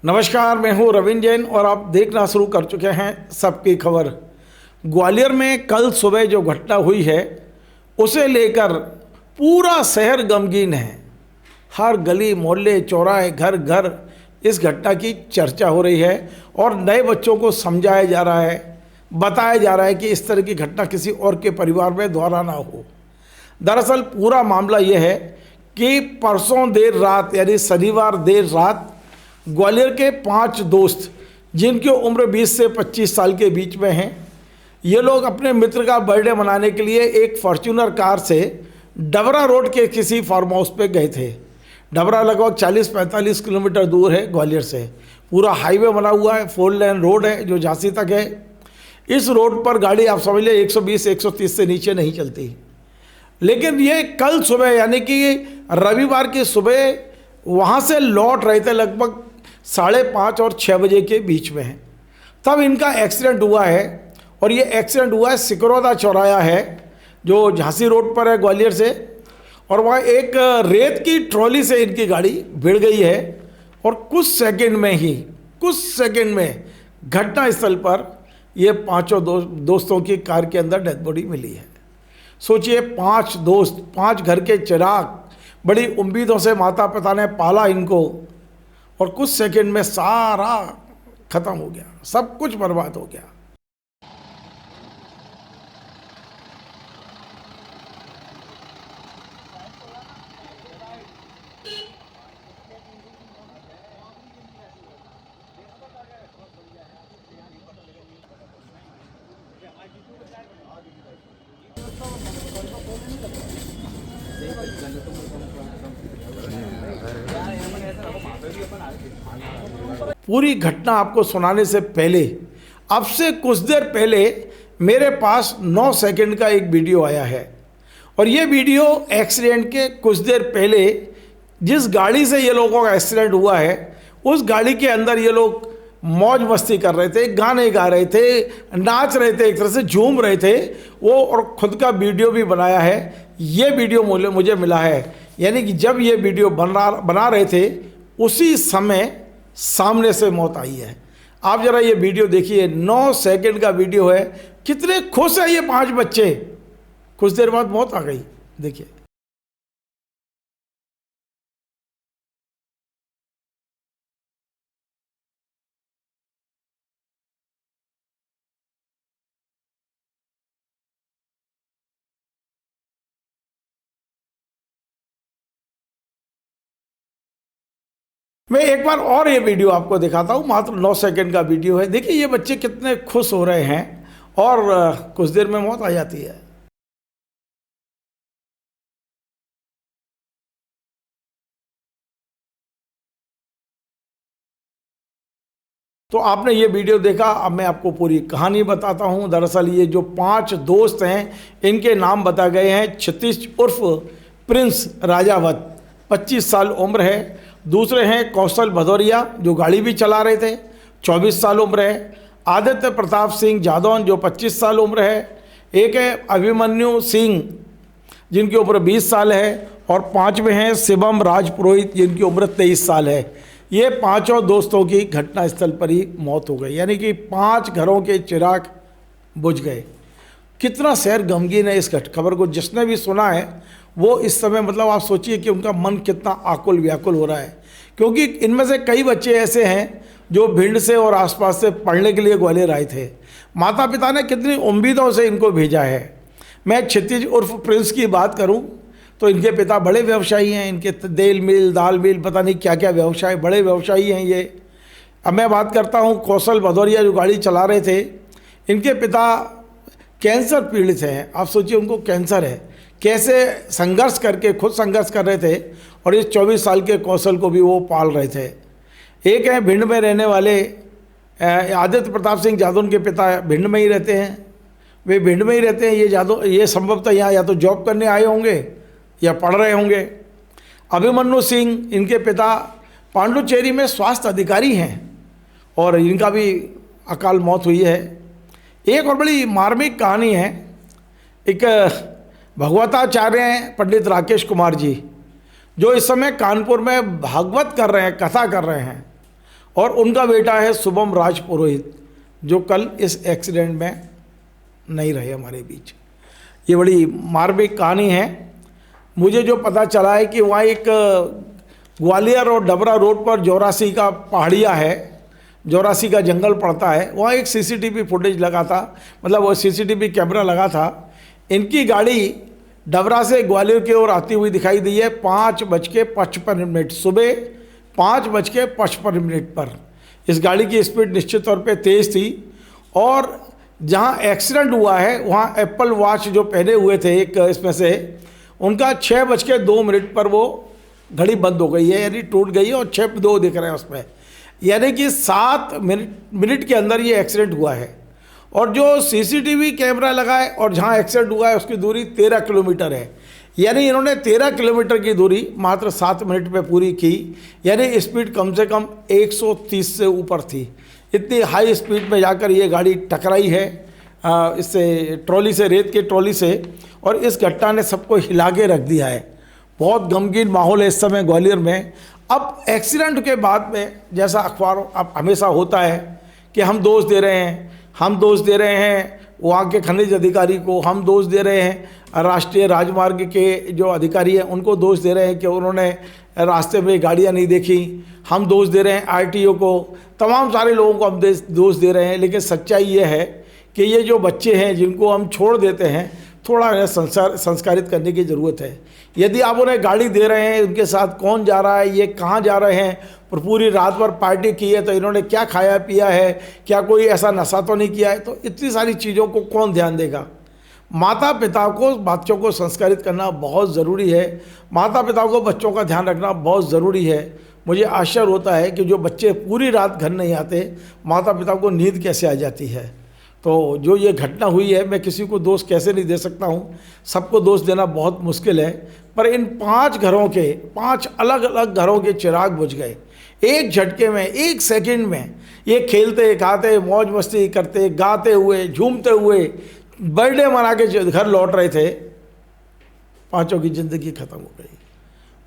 नमस्कार, मैं हूं रविंद्र जैन और आप देखना शुरू कर चुके हैं सबकी खबर। ग्वालियर में कल सुबह जो घटना हुई है उसे लेकर पूरा शहर गमगीन है। हर गली मोहल्ले चौराहे घर घर इस घटना की चर्चा हो रही है और नए बच्चों को समझाया जा रहा है, बताया जा रहा है कि इस तरह की घटना किसी और के परिवार में दोहरा ना हो। दरअसल पूरा मामला यह है कि परसों देर रात यानी शनिवार देर रात ग्वालियर के 5 दोस्त जिनकी उम्र 20 से 25 साल के बीच में हैं, ये लोग अपने मित्र का बर्थडे मनाने के लिए एक फॉर्च्यूनर कार से डबरा रोड के किसी फार्म हाउस पे गए थे। डबरा लगभग 40-45 किलोमीटर दूर है ग्वालियर से। पूरा हाईवे बना हुआ है, 4 लेन रोड है जो झांसी तक है। इस रोड पर गाड़ी आप समझ लें 120-130 से नीचे नहीं चलती। लेकिन ये कल सुबह यानी कि रविवार की सुबह वहाँ से लौट रहे थे, लगभग 5:30 और 6 बजे के बीच में है। तब इनका एक्सीडेंट हुआ है और ये एक्सीडेंट हुआ है सिकरौदा चौराया है जो झांसी रोड पर है ग्वालियर से, और वहाँ एक रेत की ट्रॉली से इनकी गाड़ी भिड़ गई है और कुछ सेकंड में घटनास्थल पर ये 5 दोस्तों की कार के अंदर डेड बॉडी मिली है। सोचिए 5 दोस्त, 5 घर के चिराग, बड़ी उम्मीदों से माता पिता ने पाला इनको और कुछ सेकंड में सारा खत्म हो गया, सब कुछ बर्बाद हो गया। पूरी घटना आपको सुनाने से पहले अब से कुछ देर पहले मेरे पास 9 सेकंड का एक वीडियो आया है और ये वीडियो एक्सीडेंट के कुछ देर पहले जिस गाड़ी से ये लोगों का एक्सीडेंट हुआ है उस गाड़ी के अंदर ये लोग मौज मस्ती कर रहे थे, गाने गा रहे थे, नाच रहे थे, एक तरह से झूम रहे थे वो, और खुद का वीडियो भी बनाया है। ये वीडियो मुझे मिला है, यानी कि जब ये वीडियो बना रहे थे उसी समय सामने से मौत आई है। आप जरा ये वीडियो देखिए, 9 सेकंड का वीडियो है। कितने खुश है ये 5 बच्चे, कुछ देर बाद मौत आ गई। देखिए मैं एक बार और ये वीडियो आपको दिखाता हूँ, मात्र 9 सेकंड का वीडियो है। देखिए ये बच्चे कितने खुश हो रहे हैं और कुछ देर में मौत आ जाती है। तो आपने ये वीडियो देखा, अब मैं आपको पूरी कहानी बताता हूँ। दरअसल ये जो 5 दोस्त हैं इनके नाम बताए गए हैं। क्षितिज उर्फ प्रिंस राजावत 25 साल उम्र है। दूसरे हैं कौशल भदौरिया जो गाड़ी भी चला रहे थे, 24 साल उम्र है। आदित्य प्रताप सिंह जादौन जो 25 साल उम्र है। एक है अभिमन्यु सिंह जिनकी उम्र 20 साल है और 5वें हैं शिवम राज पुरोहित जिनकी उम्र 23 साल है। ये 5 दोस्तों की घटनास्थल पर ही मौत हो गई, यानी कि 5 घरों के चिराग बुझ गए। कितना शहर गमगीन है इस खबर को। जिसने भी सुना है वो इस समय मतलब आप सोचिए कि उनका मन कितना आकुल व्याकुल हो रहा है, क्योंकि इनमें से कई बच्चे ऐसे हैं जो भिंड से और आसपास से पढ़ने के लिए ग्वालियर आए थे। माता पिता ने कितनी उम्मीदों से इनको भेजा है। मैं क्षितिज उर्फ प्रिंस की बात करूं तो इनके पिता बड़े व्यवसायी हैं। इनके तेल मिल, दाल मिल, पता नहीं क्या क्या व्यवसाय, बड़े व्यवसायी हैं ये। अब मैं बात करता हूं कौशल भदौरिया जो गाड़ी चला रहे थे। इनके पिता कैंसर पीड़ित हैं। आप सोचिए उनको कैंसर है, कैसे संघर्ष करके खुद संघर्ष कर रहे थे और इस 24 साल के कौशल को भी वो पाल रहे थे। एक हैं भिंड में रहने वाले आदित्य प्रताप सिंह जादौन के पिता भिंड में ही रहते हैं। वे भिंड में ही रहते हैं। ये संभवतः यहाँ या तो जॉब करने आए होंगे या पढ़ रहे होंगे। अभिमन्यु सिंह इनके पिता पांडुचेरी में स्वास्थ्य अधिकारी हैं और इनका भी अकाल मौत हुई है। एक और बड़ी मार्मिक कहानी है। एक भगवताचार्य हैं पंडित राकेश कुमार जी, जो इस समय कानपुर में भागवत कर रहे हैं, कथा कर रहे हैं, और उनका बेटा है शुभम राज पुरोहित, जो कल इस एक्सीडेंट में नहीं रहे हमारे बीच। ये बड़ी मार्मिक कहानी है। मुझे जो पता चला है कि वहाँ एक ग्वालियर और डबरा रोड पर जौरासी का पहाड़िया है, जौरासी का जंगल पड़ता है, वहाँ एक सीसीटीवी फुटेज लगा था, मतलब वो सीसीटीवी कैमरा लगा था। इनकी गाड़ी डबरा से ग्वालियर की ओर आती हुई दिखाई दी है 5:55, सुबह 5:55 पर। इस गाड़ी की स्पीड निश्चित तौर पे तेज़ थी और जहाँ एक्सीडेंट हुआ है वहाँ एप्पल वॉच जो पहने हुए थे एक इसमें से, उनका 6:02 पर वो घड़ी बंद हो गई है, यानी टूट गई है, और 6:02 दिख रहे हैं उसमें, यानी कि 7 मिनट के अंदर ये एक्सीडेंट हुआ है। और जो सीसीटीवी कैमरा लगा है और जहाँ एक्सीडेंट हुआ है उसकी दूरी 13 किलोमीटर है, यानी इन्होंने 13 किलोमीटर की दूरी मात्र 7 मिनट में पूरी की, यानी स्पीड कम से कम 130 से ऊपर थी। इतनी हाई स्पीड में जाकर ये गाड़ी टकराई है इससे, ट्रॉली से, रेत के ट्रॉली से, और इस घटना ने सबको हिला के रख दिया है। बहुत गमगीन माहौल है इस समय ग्वालियर में। अब एक्सीडेंट के बाद में जैसा अखबारों अब हमेशा होता है कि हम दोष दे रहे हैं, हम दोष दे रहे हैं वहाँ के खनिज अधिकारी को, हम दोष दे रहे हैं राष्ट्रीय राजमार्ग के जो अधिकारी हैं उनको दोष दे रहे हैं कि उन्होंने रास्ते में गाड़ियाँ नहीं देखी, हम दोष दे रहे हैं आरटीओ को, तमाम सारे लोगों को हम दोष दे रहे हैं। लेकिन सच्चाई ये है कि ये जो बच्चे हैं जिनको हम छोड़ देते हैं, थोड़ा संस्कारित करने की ज़रूरत है। यदि आप उन्हें गाड़ी दे रहे हैं, उनके साथ कौन जा रहा है, ये कहाँ जा रहे हैं, और पूरी रात भर पार्टी की है तो इन्होंने क्या खाया पिया है, क्या कोई ऐसा नशा तो नहीं किया है, तो इतनी सारी चीज़ों को कौन ध्यान देगा। माता पिता को बच्चों को संस्कारित करना बहुत ज़रूरी है, माता पिता को बच्चों का ध्यान रखना बहुत ज़रूरी है। मुझे आश्चर्य होता है कि जो बच्चे पूरी रात घर नहीं आते, माता पिता को नींद कैसे आ जाती है। तो जो ये घटना हुई है, मैं किसी को दोष कैसे नहीं दे सकता हूँ, सबको दोष देना बहुत मुश्किल है, पर इन 5 घरों के, 5 अलग अलग घरों के चिराग बुझ गए एक झटके में, एक सेकंड में। ये खेलते खाते मौज मस्ती करते, गाते हुए, झूमते हुए, बर्थडे मना के घर लौट रहे थे, 5 की ज़िंदगी ख़त्म हो गई।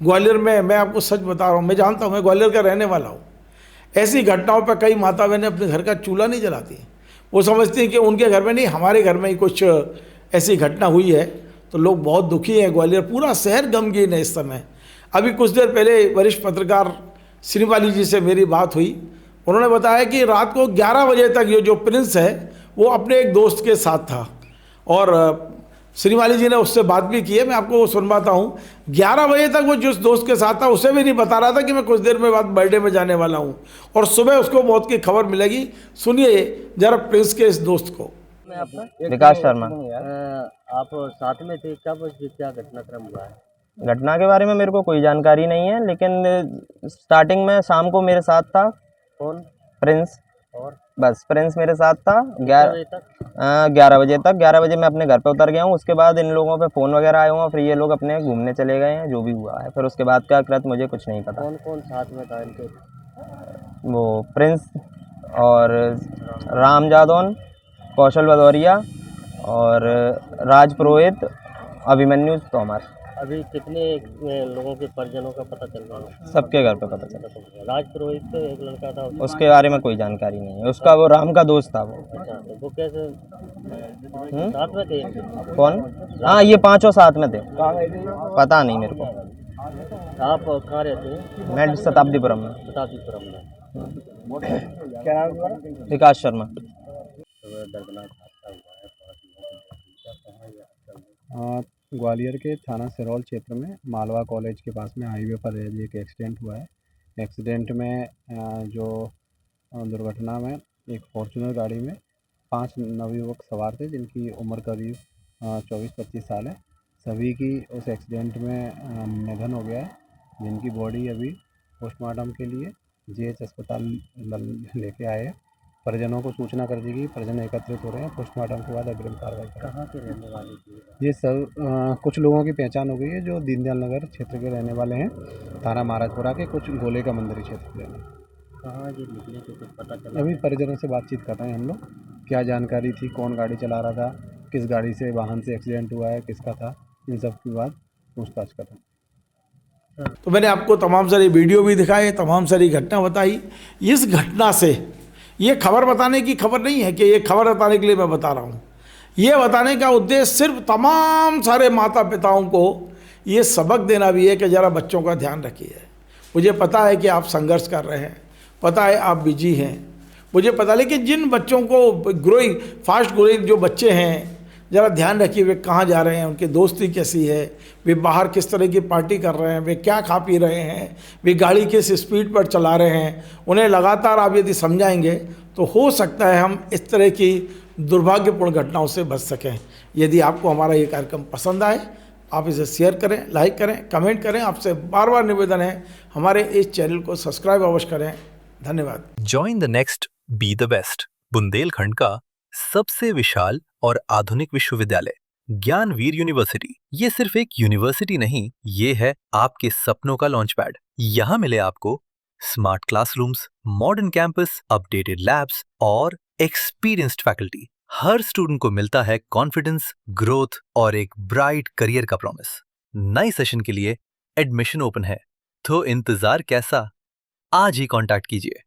ग्वालियर में, मैं आपको सच बता रहा हूँ, मैं जानता हूँ, मैं ग्वालियर का रहने वाला हूँ, ऐसी घटनाओं पर कई माता बहनें अपने घर का चूल्हा नहीं जलाती। वो समझती हैं कि उनके घर में नहीं, हमारे घर में ही कुछ ऐसी घटना हुई है। तो लोग बहुत दुखी हैं, ग्वालियर पूरा शहर गमगीन है इस समय। अभी कुछ देर पहले वरिष्ठ पत्रकार श्रीवाली जी से मेरी बात हुई, उन्होंने बताया कि रात को 11 बजे तक ये जो प्रिंस है वो अपने एक दोस्त के साथ था, और श्रीवाली जी ने उससे बात भी की है, मैं आपको वो सुनवाता हूँ। 11 बजे तक वो जिस दोस्त के साथ था उसे भी नहीं बता रहा था कि मैं कुछ देर में बाद बर्थडे में जाने वाला हूँ, और सुबह उसको मौत की खबर मिलेगी। सुनिए जरा प्रिंस के इस दोस्त को। मैं आपका विकास शर्मा। आप साथ में थे, क्या क्या घटनाक्रम हुआ है? घटना के बारे में मेरे को कोई जानकारी नहीं है, लेकिन स्टार्टिंग में शाम को मेरे साथ था कौन? प्रिंस, और बस प्रिंस मेरे साथ था कितने बजे तक? 11 बजे तक। 11 बजे मैं अपने घर पे उतर गया हूँ। उसके बाद इन लोगों पे फ़ोन वगैरह आए हुए हैं, फिर ये लोग अपने घूमने चले गए हैं, जो भी हुआ है। फिर उसके बाद क्या कृत मुझे कुछ नहीं पता। कौन कौन साथ में था इनके? वो प्रिंस और राम जादौन, कौशल भदौरिया और राज पुरोहित, अभिमन्यु तोमर। अभी कितने लोगों के परिजनों का पता चल रहा है? सबके घर पे पता चला। राज पुरोहित तो एक लड़का था, उसके बारे में कोई जानकारी नहीं है। उसका वो राम का दोस्त था वो। अच्छा, तो वो कैसे साथ में थे? कौन? हाँ, ये 5 साथ में थे। पता नहीं मेरे को। आप कहाँ रहते हैं? मैं शताब्दीपुरम में। शताब्दीपुरम में। क्या नाम है? विकास शर्मा। दर्दनाक हादसा हुआ है, 5 लोगों की ग्वालियर के थाना सिरौल क्षेत्र में मालवा कॉलेज के पास में हाईवे पर एक एक्सीडेंट हुआ है। एक्सीडेंट में जो दुर्घटना में एक फॉर्च्यूनर गाड़ी में 5 नवयुवक सवार थे, जिनकी उम्र करीब 24-25 साल है। सभी की उस एक्सीडेंट में निधन हो गया है, जिनकी बॉडी अभी पोस्टमार्टम के लिए जीएच अस्पताल लेके आए हैं। परिजनों को सूचना कर दी गई, परिजन एकत्रित हो रहे हैं। पोस्टमार्टम के बाद अग्रिम कार्रवाई कहाँ के रहने वाले थे? ये सब कुछ लोगों की पहचान हो गई है, जो दीनदयाल नगर क्षेत्र के रहने वाले हैं, थाना महाराजपुरा के, कुछ गोले का मंदिर क्षेत्र के रहने। कहाँ ये निकले थे, कुछ पता चला? अभी परिजनों से बातचीत कर रहे हैं हम लोग, क्या जानकारी थी, कौन गाड़ी चला रहा था, किस गाड़ी से, वाहन से एक्सीडेंट हुआ है, किसका था, इन सब की बात पूछताछ कर रहे हैं। तो मैंने आपको तमाम सारी वीडियो भी दिखाए, तमाम सारी घटना बताई। इस घटना से ये खबर बताने की खबर नहीं है कि ये खबर बताने के लिए मैं बता रहा हूँ। ये बताने का उद्देश्य सिर्फ तमाम सारे माता पिताओं को ये सबक देना भी है कि ज़रा बच्चों का ध्यान रखिए। मुझे पता है कि आप संघर्ष कर रहे हैं, पता है आप बिजी हैं, मुझे पता है, लेकिन जिन बच्चों को ग्रोइंग फास्ट ग्रोइंग जो बच्चे हैं, ज़रा ध्यान रखिए वे कहाँ जा रहे हैं, उनकी दोस्ती कैसी है, वे बाहर किस तरह की पार्टी कर रहे हैं, वे क्या खा पी रहे हैं, वे गाड़ी किस स्पीड पर चला रहे हैं। उन्हें लगातार आप यदि समझाएंगे तो हो सकता है हम इस तरह की दुर्भाग्यपूर्ण घटनाओं से बच सकें। यदि आपको हमारा ये कार्यक्रम पसंद आए, आप इसे शेयर करें, लाइक करें, कमेंट करें। आपसे बार बार निवेदन है हमारे इस चैनल को सब्सक्राइब अवश्य करें। धन्यवाद। Join the next be the best, Bundelkhand का सबसे विशाल और आधुनिक विश्वविद्यालय ज्ञानवीर यूनिवर्सिटी। ये सिर्फ एक यूनिवर्सिटी नहीं, ये है आपके सपनों का लॉन्च पैड। यहाँ मिले आपको smart classrooms, modern campus, updated labs और एक्सपीरियंस्ड फैकल्टी। हर स्टूडेंट को मिलता है कॉन्फिडेंस, ग्रोथ और एक ब्राइट करियर का प्रॉमिस। नए सेशन के लिए एडमिशन ओपन है, तो इंतजार कैसा? आज ही कांटेक्ट कीजिए।